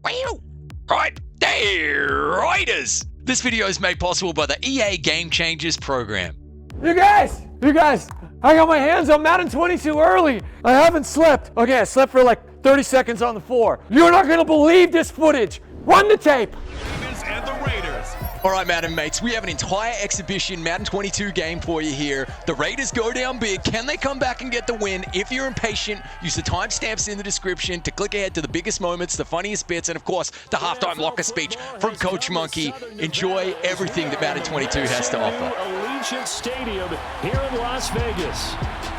Right there, Raiders! This video is made possible by the EA Game Changers program. You guys, I got my hands on Madden 22 early. I haven't slept. Okay, I slept for like 30 seconds on the floor. You're not gonna believe this footage. Run the tape. And the Raiders. All right, Madden mates, we have an entire exhibition Madden 22 game for you here. The Raiders go down big. Can they come back and get the win? If you're impatient, use the timestamps in the description to click ahead to the biggest moments, the funniest bits, and of course, the halftime locker speech from Coach Monkey. Enjoy everything that Madden 22 has to offer. Allegiant Stadium here in Las Vegas.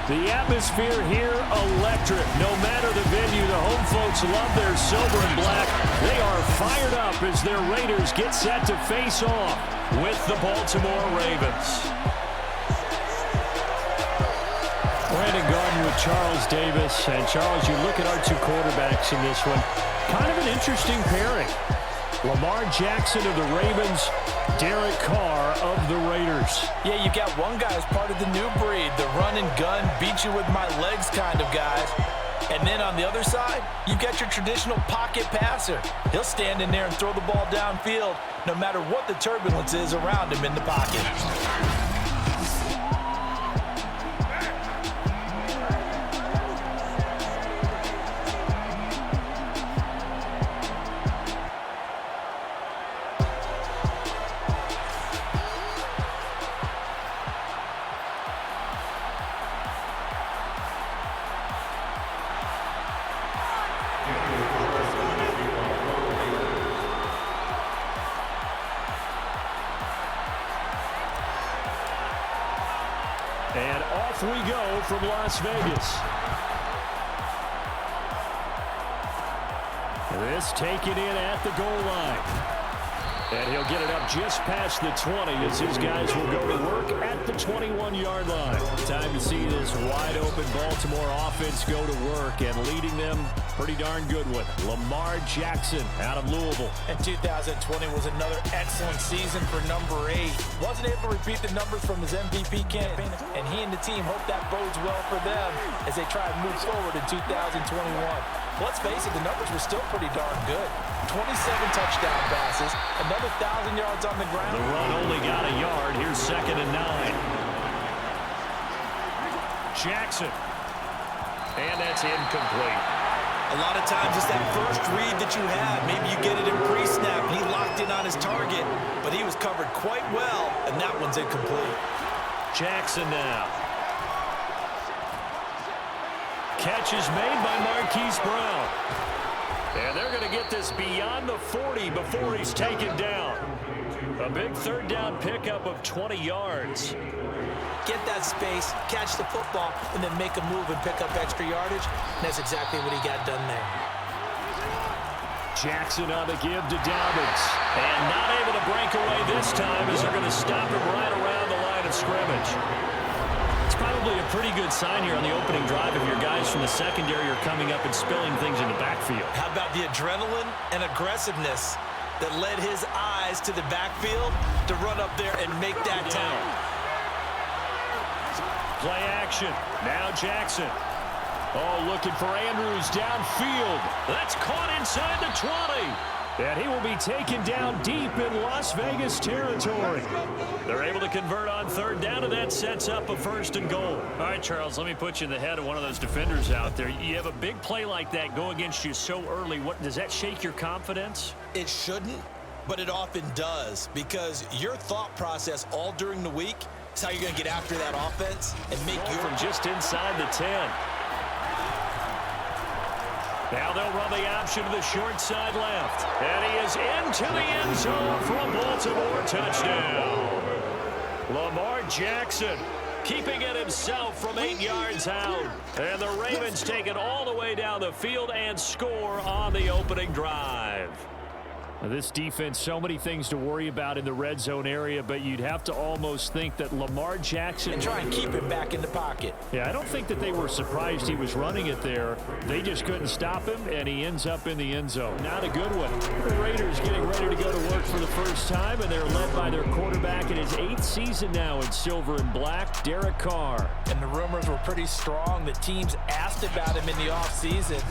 The atmosphere here electric. No matter the venue, the home folks love their silver and black. They are fired up as their Raiders get set to face off with the Baltimore Ravens. Brandon Garden with Charles Davis. And Charles, you look at our two quarterbacks in this one. Kind of an interesting pairing. Lamar Jackson of the Ravens, Derek Carr of the Raiders. Yeah, you got one guy as part of the new breed, the run and gun, beat you with my legs kind of guys. And then on the other side, you've got your traditional pocket passer. He'll stand in there and throw the ball downfield, no matter what the turbulence is around him in the pocket. And off we go from Las Vegas. This taken in at the goal line. And he'll get it up just past the 20 as his guys will go to work at the 21-yard line. Time to see this wide-open Baltimore offense go to work, and leading them pretty darn good with Lamar Jackson out of Louisville. And 2020 was another excellent season for number 8. Wasn't able to repeat the numbers from his MVP campaign, and he and the team hope that bodes well for them as they try to move forward in 2021. Let's face it, the numbers were still pretty darn good. 27 touchdown passes, another 1,000 yards on the ground. The run only got a yard. Here's 2nd and 9. Jackson. And that's incomplete. A lot of times it's that first read that you have. Maybe you get it in pre-snap. He locked in on his target, but he was covered quite well, and that one's incomplete. Jackson now. Catch is made by Marquise Brown. And they're going to get this beyond the 40 before he's taken down. A big 3rd down pickup of 20 yards. Get that space, catch the football, and then make a move and pick up extra yardage. And that's exactly what he got done there. Jackson on the give to Dobbins. And not able to break away this time as they're going to stop him right around the line of scrimmage. It's probably a pretty good sign here on the opening drive if your guys from the secondary are coming up and spilling things in the backfield. How about the adrenaline and aggressiveness that led his eyes to the backfield to run up there and make that tackle? Play action. Now Jackson. Oh, looking for Andrews downfield. That's caught inside the 20. And he will be taken down deep in Las Vegas territory. They're able to convert on 3rd down, and that sets up a 1st and goal. All right, Charles, let me put you in the head of one of those defenders out there. You have a big play like that go against you so early. Does that shake your confidence? It shouldn't, but it often does, because your thought process all during the week is how you're going to get after that offense and make your... From just inside the 10. Now they'll run the option to the short side left. And he is into the end zone for a Baltimore touchdown. Lamar Jackson keeping it himself from 8 yards out. And the Ravens take it all the way down the field and score on the opening drive. This defense, so many things to worry about in the red zone area, but you'd have to almost think that Lamar Jackson... And try and keep him back in the pocket. Yeah, I don't think that they were surprised he was running it there. They just couldn't stop him, and he ends up in the end zone. Not a good one. The Raiders getting ready to go to work for the first time, and they're led by their quarterback in his 8th season now in silver and black, Derek Carr. And the rumors were pretty strong. The teams asked about him in the offseason.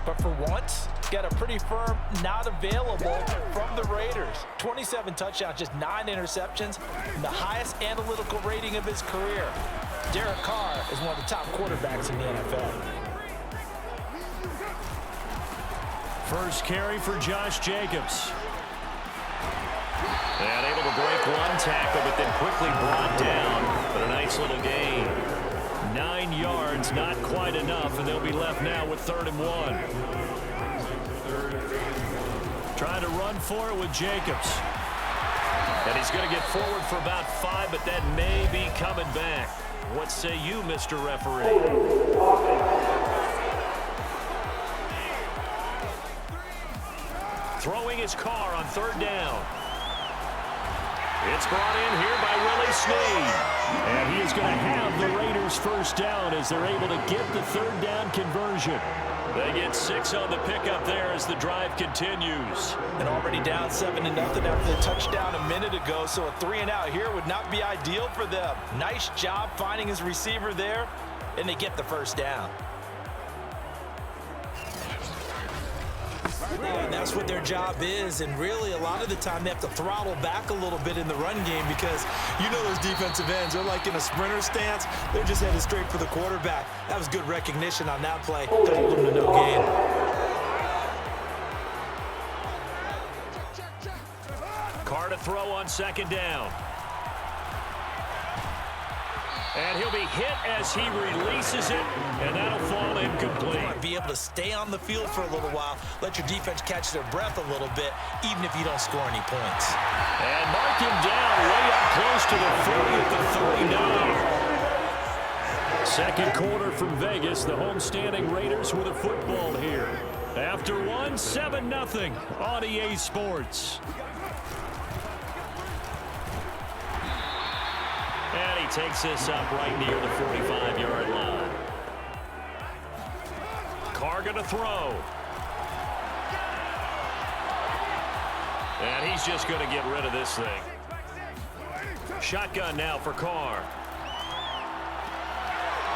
But for once, got a pretty firm not available from the Raiders. 27 touchdowns, just 9 interceptions, and the highest analytical rating of his career. Derek Carr is one of the top quarterbacks in the NFL. First carry for Josh Jacobs. And able to break one tackle, but then quickly brought down. But a nice little gain. 9 yards, not quite enough, and they'll be left now with 3rd and 1. Trying to run for it with Jacobs. And he's going to get forward for about 5, but that may be coming back. What say you, Mr. Referee? Throwing his car on 3rd down. It's brought in here by Willie Snead. And he is going to have the Raiders first down as they're able to get the 3rd down conversion. They get 6 on the pickup there as the drive continues. And already down 7-0 after the touchdown a minute ago, so a 3-and-out here would not be ideal for them. Nice job finding his receiver there, and they get the first down. And that's what their job is, and really a lot of the time they have to throttle back a little bit in the run game because you know those defensive ends, they're like in a sprinter stance. They're just headed straight for the quarterback. That was good recognition on that play to hold them to no gain. Carr to throw on 2nd down. And he'll be hit as he releases it, and that'll fall incomplete. Be able to stay on the field for a little while, let your defense catch their breath a little bit, even if you don't score any points. And mark him down way up close to the 40 at the 39. Second quarter from Vegas, the homestanding Raiders with a football here. After one, 7-0 on EA Sports. And he takes this up right near the 45-yard line. Carr going to throw. And he's just going to get rid of this thing. Shotgun now for Carr.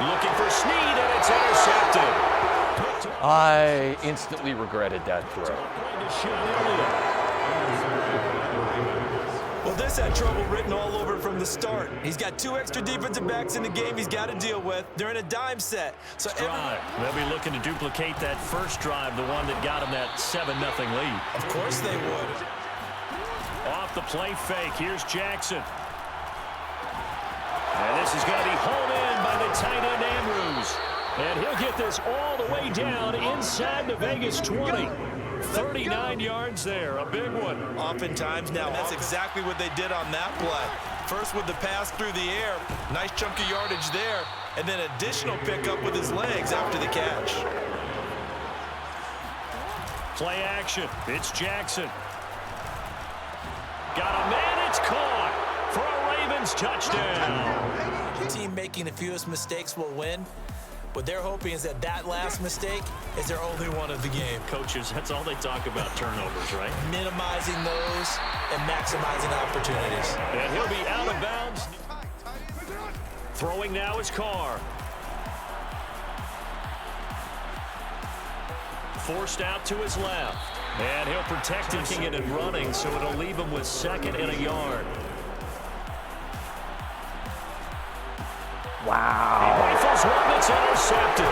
Looking for Snead, and it's intercepted. I instantly regretted that throw. Well, this had trouble written all over from the start. He's got 2 extra defensive backs in the game he's got to deal with. They're in a dime set. So they'll be looking to duplicate that first drive, the one that got him that 7-0 lead. Of course they would. Off the play fake, here's Jackson. And this is going to be hauled in by the tight end Andrews. And he'll get this all the way down inside the Vegas 20. 39 yards there, a big one. Oftentimes now, that's exactly what they did on that play. First with the pass through the air, nice chunk of yardage there, and then additional pickup with his legs after the catch. Play action, it's Jackson. Got a man, it's caught for a Ravens touchdown. The team making the fewest mistakes will win. What they're hoping is that that last mistake is their only one of the game. Coaches, that's all they talk about, turnovers, right? Minimizing those and maximizing opportunities. And he'll be out of bounds. Throwing now is Carr. Forced out to his left. And he'll protect him, taking it and running, so it'll leave him with 2nd and a yard. Wow. He rifles one that's intercepted.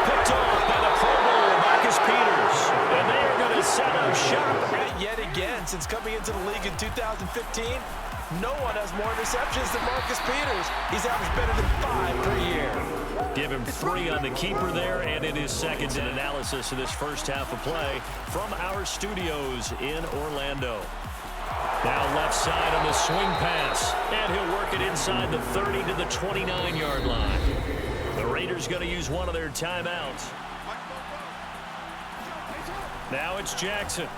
Picked off by the Pro Bowl, Marcus Peters. And they are going to set up shop. Yet again, since coming into the league in 2015, no one has more interceptions than Marcus Peters. He's averaged better than 5 per year. Give him 3 on the keeper there, and it is seconds in analysis of this first half of play from our studios in Orlando. Now left side on the swing pass, and he'll work it inside the 30 to the 29-yard line. The Raiders going to use one of their timeouts. Now it's Jackson.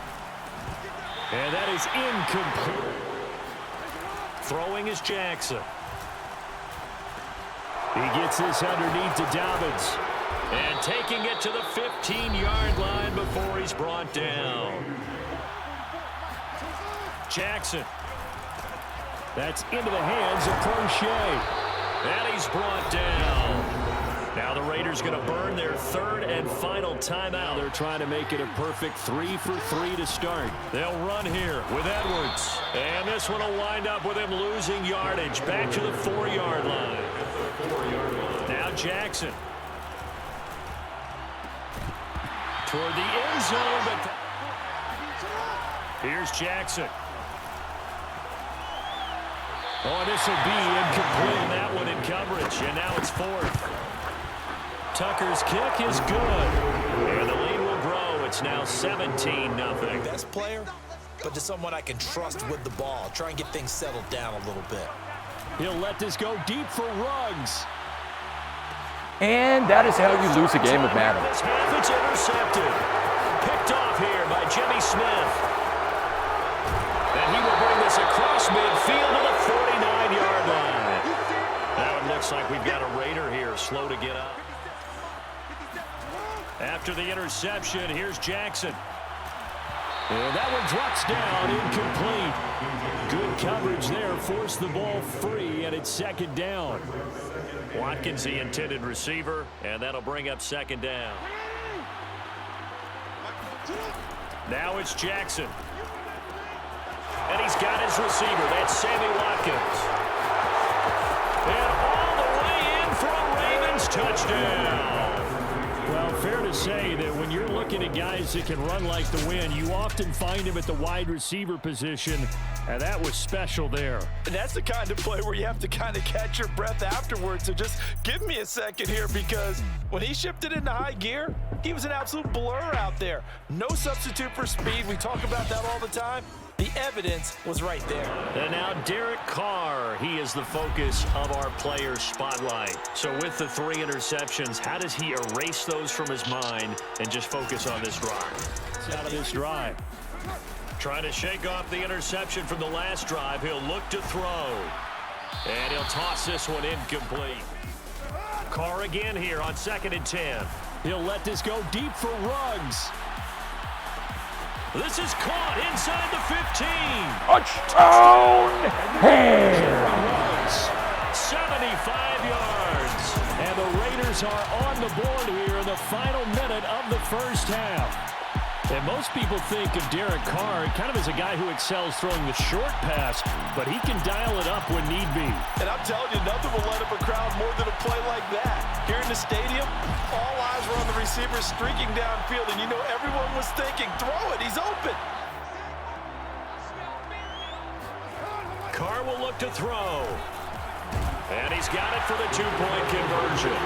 And that is incomplete. Throwing is Jackson. He gets this underneath to Dobbins. And taking it to the 15-yard line before he's brought down. Jackson. That's into the hands of Crochet. And he's brought down. Now the Raiders going to burn their third and final timeout. They're trying to make it a perfect 3 for 3 to start. They'll run here with Edwards. And this one will wind up with him losing yardage. Back to the 4-yard line. Now Jackson. Toward the end zone, but here's Jackson. Oh, this will be incomplete. That one in coverage, and now it's 4th. Tucker's kick is good, and the lead will grow. It's now 17-0. Best player, but to someone I can trust with the ball. Try and get things settled down a little bit. He'll let this go deep for Ruggs. And that is how you lose a game of Madden. This half, it's intercepted. Picked off here by Jimmy Smith. And he will bring this across midfield to the 49-yard line. Now it looks like we've got a Raider here, slow to get up. After the interception, here's Jackson. And that one drops down, incomplete. Good coverage there, forced the ball free, and it's second down. Watkins, the intended receiver, and that'll bring up second down. Now it's Jackson. And he's got his receiver. That's Sammy Watkins. And all the way in for a Ravens touchdown. Well, fair to say that when you're looking at guys that can run like the wind, you often find him at the wide receiver position, and that was special there. And that's the kind of play where you have to kind of catch your breath afterwards. So just give me a second here, because when he shifted into high gear, he was an absolute blur out there. No substitute for speed. We talk about that all the time. The evidence was right there. And now Derek Carr, he is the focus of our player spotlight. So with the 3 interceptions, how does he erase those from his mind and just focus on this drive? It's out of this drive. Trying to shake off the interception from the last drive. He'll look to throw. And he'll toss this one incomplete. Carr again here on 2nd and 10. He'll let this go deep for Ruggs. This is caught inside the 15. Touchdown! Ruggs, 75 yards. And the Raiders are on the board here in the final minute of the first half. And most people think of Derek Carr kind of as a guy who excels throwing the short pass, but he can dial it up when need be. And I'm telling you, nothing will light up a crowd more than a play like that. Here in the stadium, all eyes were on the receiver streaking downfield, and you know everyone was thinking, throw it, he's open. Carr will look to throw. And he's got it for the 2-point conversion.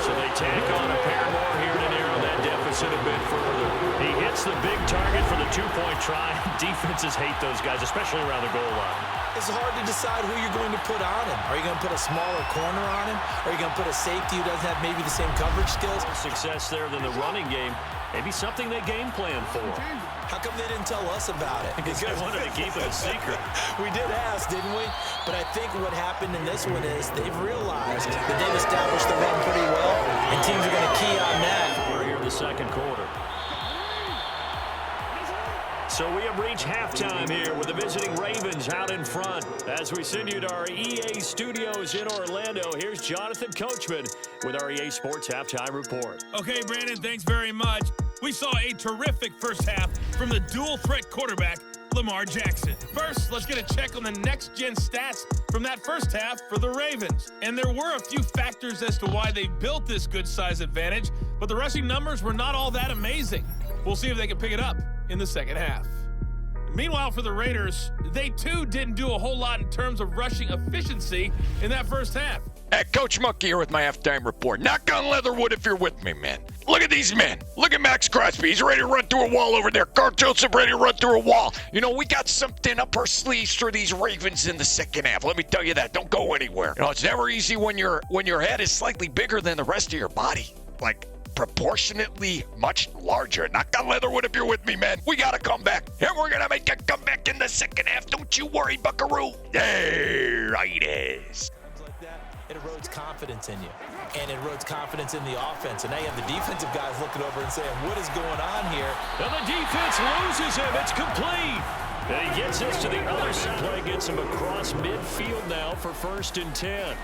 So they tack on a pair more here to narrow that deficit a bit further. He hits the big target for the 2-point try. Defenses hate those guys, especially around the goal line. It's hard to decide who you're going to put on him. Are you going to put a smaller corner on him? Are you going to put a safety who doesn't have maybe the same coverage skills? Success there than the running game. Maybe something they game plan for. How come they didn't tell us about it? Because they wanted to keep it a secret. We did ask, didn't we? But I think what happened in this one is they've realized that they've established the run pretty well, and teams are going to key on that. We're here in the second quarter. So we have reached halftime here with the visiting Ravens out in front. As we send you to our EA studios in Orlando, here's Jonathan Coachman with our EA Sports Halftime Report. Okay, Brandon, thanks very much. We saw a terrific first half from the dual-threat quarterback, Lamar Jackson. First, let's get a check on the next-gen stats from that first half for the Ravens. And there were a few factors as to why they built this good-size advantage, but the rushing numbers were not all that amazing. We'll see if they can pick it up in the second half. Meanwhile, for the Raiders, they too didn't do a whole lot in terms of rushing efficiency in that first half. Hey, Coach Monkey here with my halftime report. Knock on Leatherwood if you're with me, man. Look at these men. Look at Max Crosby. He's ready to run through a wall over there. Carl Joseph ready to run through a wall. You know, we got something up our sleeves for these Ravens in the second half. Let me tell you that. Don't go anywhere. You know, it's never easy when your head is slightly bigger than the rest of your body. Like, proportionately much larger. Knock on Leatherwood if you're with me, man. We got to come back. And we're going to make a comeback in the second half. Don't you worry, buckaroo. There it is. Like that, it erodes confidence in you. And it erodes confidence in the offense. And now you have the defensive guys looking over and saying, what is going on here? And the defense loses him. It's complete. And he gets this to the other side. Play gets him across midfield now for 1st and 10.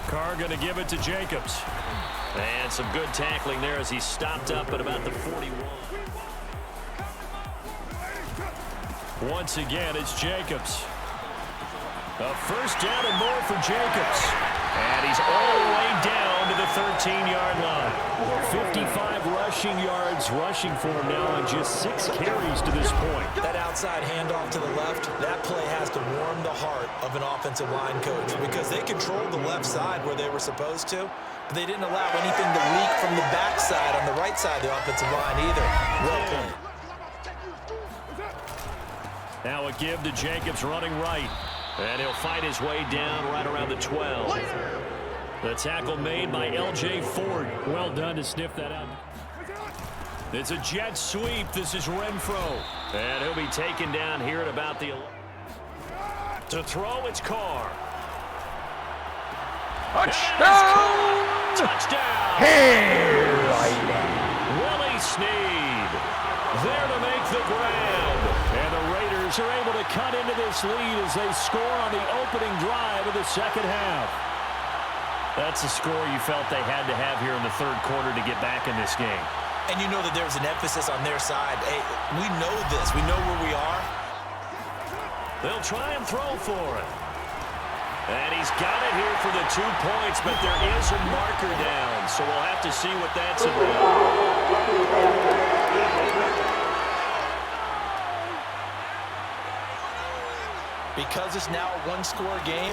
Carr going to give it to Jacobs. And some good tackling there as he stopped up at about the 41. Once again, it's Jacobs. A first down and more for Jacobs. And he's all the way down to the 13-yard line. 55 rushing yards rushing for him now on just 6 carries to this point. That outside handoff to the left, that play has to warm the heart of an offensive line coach because they controlled the left side where they were supposed to, but they didn't allow anything to leak from the backside on the right side of the offensive line either. Well played. Now a give to Jacobs running right. And he'll fight his way down right around the 12. The tackle made by L.J. Ford. Well done to sniff that out. It's a jet sweep. This is Renfro. And he'll be taken down here at about the 11. To throw, it's Carr. Touchdown! Touchdown! Willie Snead there to make the grab. And the Raiders are able to cut into this lead as they score on the opening drive of the second half. That's a score you felt they had to have here in the third quarter to get back in this game. And you know that there's an emphasis on their side. Hey, we know this. We know where we are. They'll try and throw for it. And he's got it here for the 2 points, but there is a marker down, so we'll have to see what that's about. Because it's now a one-score game,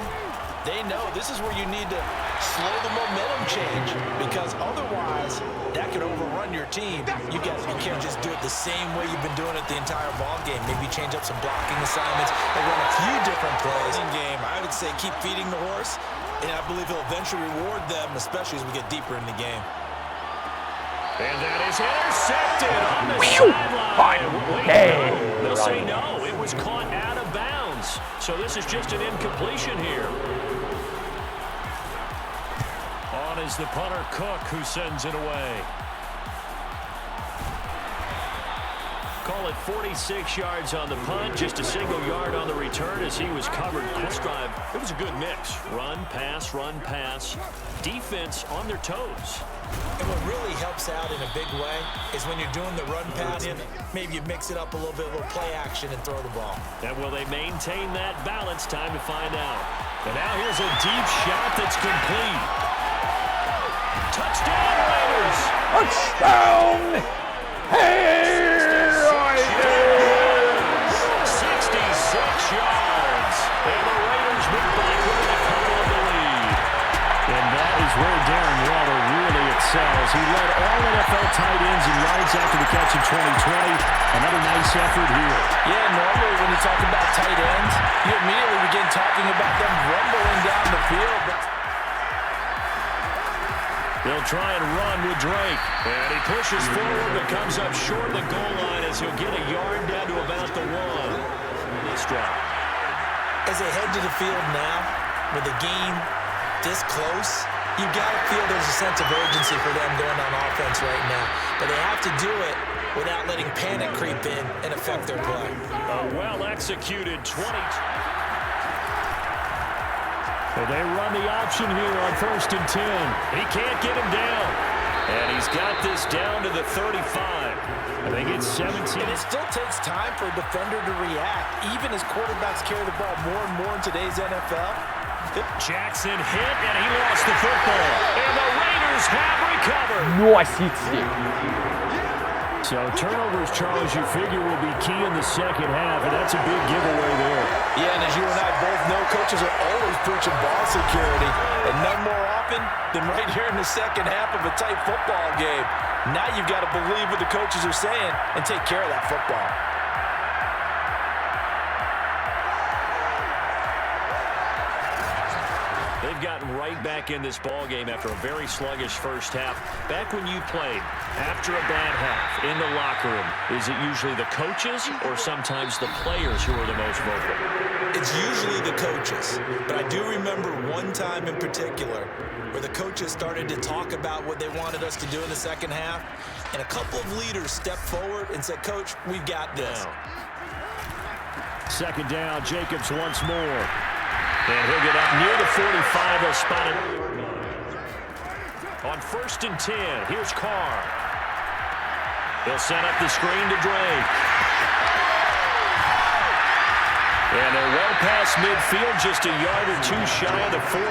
they know this is where you need to slow the momentum change because otherwise that could overrun your team. You can't just do it the same way you've been doing it the entire ball game. Maybe change up some blocking assignments and run a few different plays in game. I would say keep feeding the horse, and I believe he'll eventually reward them, especially as we get deeper in the game. And that is intercepted on the sideline. They'll say no, it was caught out of bounds. So this is just an incompletion here. On is the punter Cook, who sends it away. Call it 46 yards on the punt, just a single yard on the return as he was covered. This drive, it was a good mix. Run, pass, defense on their toes. And what really helps out in a big way is when you're doing the run pass, maybe you mix it up a little bit, a little play action and throw the ball. And will they maintain that balance? Time to find out. And now here's a deep shot that's complete. Touchdown, Raiders! Touchdown! Hey, Raiders! 66 yards. And the Raiders move back with a couple of the lead. And that is where Darren Waller really excels. He led all NFL tight ends in yards after the catch in 2020. Another nice effort here. Yeah, normally when you talk about tight ends, you immediately begin talking about them rumbling down the field. They'll try and run with Drake. And he pushes forward but comes up short of the goal line as he'll get a yard down to about the 1. This drive. As they head to the field now, with the game this close, you got to feel there's a sense of urgency for them going on offense right now. But they have to do it without letting panic creep in and affect their play. A well-executed 20. Well, they run the option here on 1st and 10. He can't get him down. And he's got this down to the 35. I think it's 17. And it still takes time for a defender to react, even as quarterbacks carry the ball more and more in today's NFL. Jackson hit, and he lost the football. And the Raiders have recovered. Nice hit stick. So turnovers, Charles, you figure will be key in the second half, and that's a big giveaway there. Yeah, and as you and I both know, coaches are always preaching ball security, and none more often than right here in the second half of a tight football game. Now you've got to believe what the coaches are saying and take care of that football. They've gotten right back in this ball game after a very sluggish first half. Back when you played, after a bad half in the locker room, is it usually the coaches or sometimes the players who are the most vocal? It's usually the coaches, but I do remember one time in particular where the coaches started to talk about what they wanted us to do in the second half, and a couple of leaders stepped forward and said, "Coach, we've got this." Second down, Jacobs once more. And he'll get up near the 45. He'll spot it. On 1st and 10, here's Carr. He'll set up the screen to Drake. And they're well past midfield, just a yard or two shy of the 40.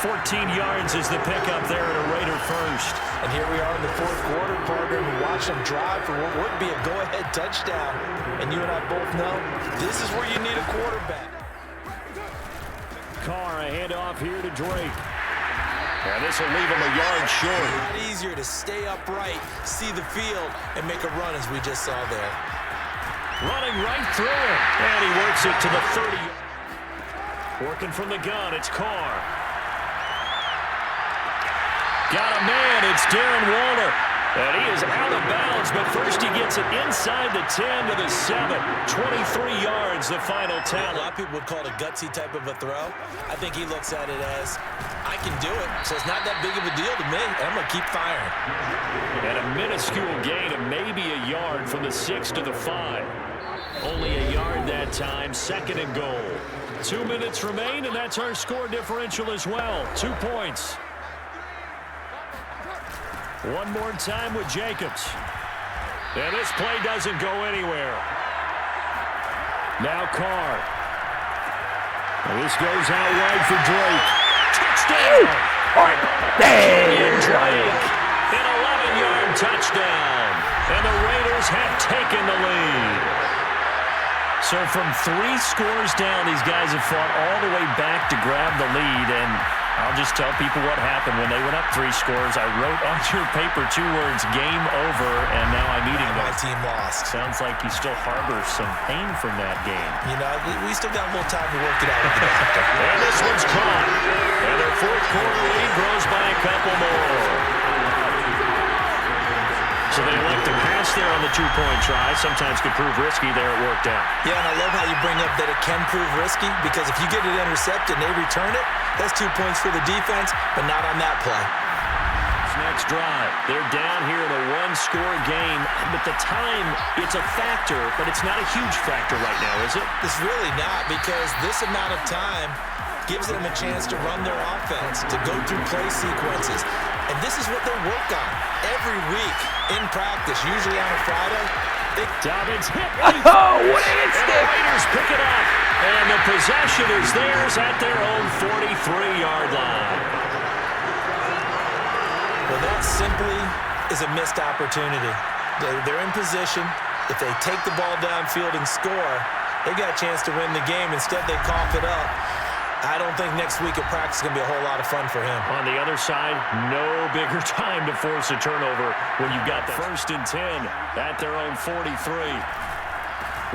14 yards is the pickup there at a Raider first. And here we are in the 4th quarter, partner, and watch them drive for what would be a go-ahead touchdown. And you and I both know this is where you need a quarterback. Carr, a handoff here to Drake. And this will leave him a yard short. A lot easier to stay upright, see the field, and make a run as we just saw there. Running right through it. And he works it to the 30. Working from the gun, it's Carr. Got a man, it's Darren Waller. And he is out of bounds, but first he gets it inside the 10 to the 7. 23 yards, the final tally. A lot of people would call it a gutsy type of a throw. I think he looks at it as, I can do it, so it's not that big of a deal to me, and I'm going to keep firing. And a minuscule gain of maybe a yard from the 6 to the 5. Only a yard that time, 2nd and goal. 2 minutes remain, and that's our score differential as well. 2 points. One more time with Jacobs. And this play doesn't go anywhere. Now Carr. And this goes out wide for Drake. Touchdown! And Drake. An 11-yard touchdown. And the Raiders have taken the lead. So from 3 scores down, these guys have fought all the way back to grab the lead. And I'll just tell people what happened when they went up 3 scores. I wrote on your paper 2 words, game over, and now I'm eating them. My team lost. Sounds like he still harbors some pain from that game. You know, we still got a little time to work it out with the doctor. And this one's caught. And their 4th quarter lead grows by a couple more. So they elect to pass there on the 2-point try. Sometimes could prove risky. There it worked out. Yeah, and I love how you bring up that it can prove risky, because if you get it intercepted and they return it, that's 2 points for the defense, but not on that play. This next drive, they're down here in a 1-score game, but the time, it's a factor, but it's not a huge factor right now, is it? It's really not, because this amount of time gives them a chance to run their offense, to go through play sequences. And this is what they work on every week in practice, usually on a Friday. Dobbins hit. Oh, what an And the instinct! Raiders pick it up. And the possession is theirs at their own 43-yard line. Well, that simply is a missed opportunity. They're in position. If they take the ball downfield and score, they got a chance to win the game. Instead, they cough it up. I don't think next week at practice is going to be a whole lot of fun for him. On the other side, no bigger time to force a turnover when you've got the 1st and 10 at their own 43.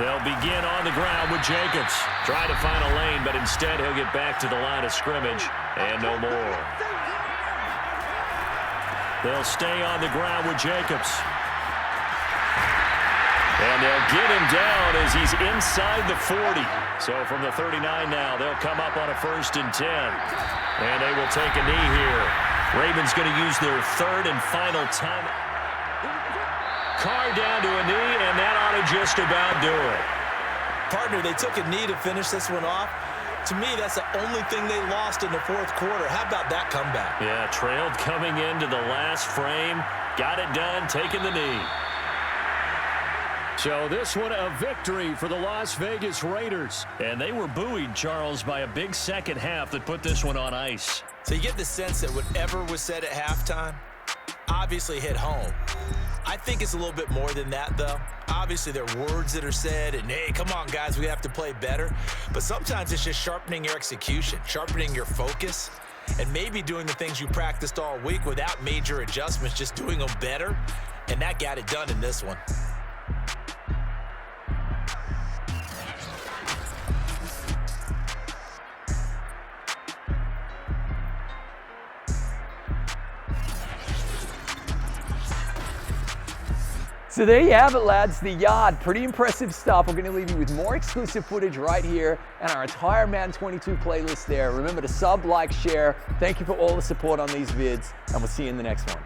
They'll begin on the ground with Jacobs. Try to find a lane, but instead he'll get back to the line of scrimmage and no more. They'll stay on the ground with Jacobs. And they'll get him down as he's inside the 40. So from the 39 now, they'll come up on a 1st and 10. And they will take a knee here. Ravens going to use their 3rd and final time. Carr down to a knee, and that ought to just about do it. Partner, they took a knee to finish this one off. To me, that's the only thing they lost in the 4th quarter. How about that comeback? Yeah, trailed coming into the last frame. Got it done, taking the knee. So this one a victory for the Las Vegas Raiders. And they were buoyed, Charles, by a big second half that put this one on ice. So you get the sense that whatever was said at halftime obviously hit home. I think it's a little bit more than that, though. Obviously, there are words that are said, and hey, come on, guys, we have to play better. But sometimes it's just sharpening your execution, sharpening your focus, and maybe doing the things you practiced all week without major adjustments, just doing them better. And that got it done in this one. So there you have it, lads, the yard. Pretty impressive stuff. We're going to leave you with more exclusive footage right here and our entire Madden 22 playlist there. Remember to sub, like, share. Thank you for all the support on these vids, and we'll see you in the next one.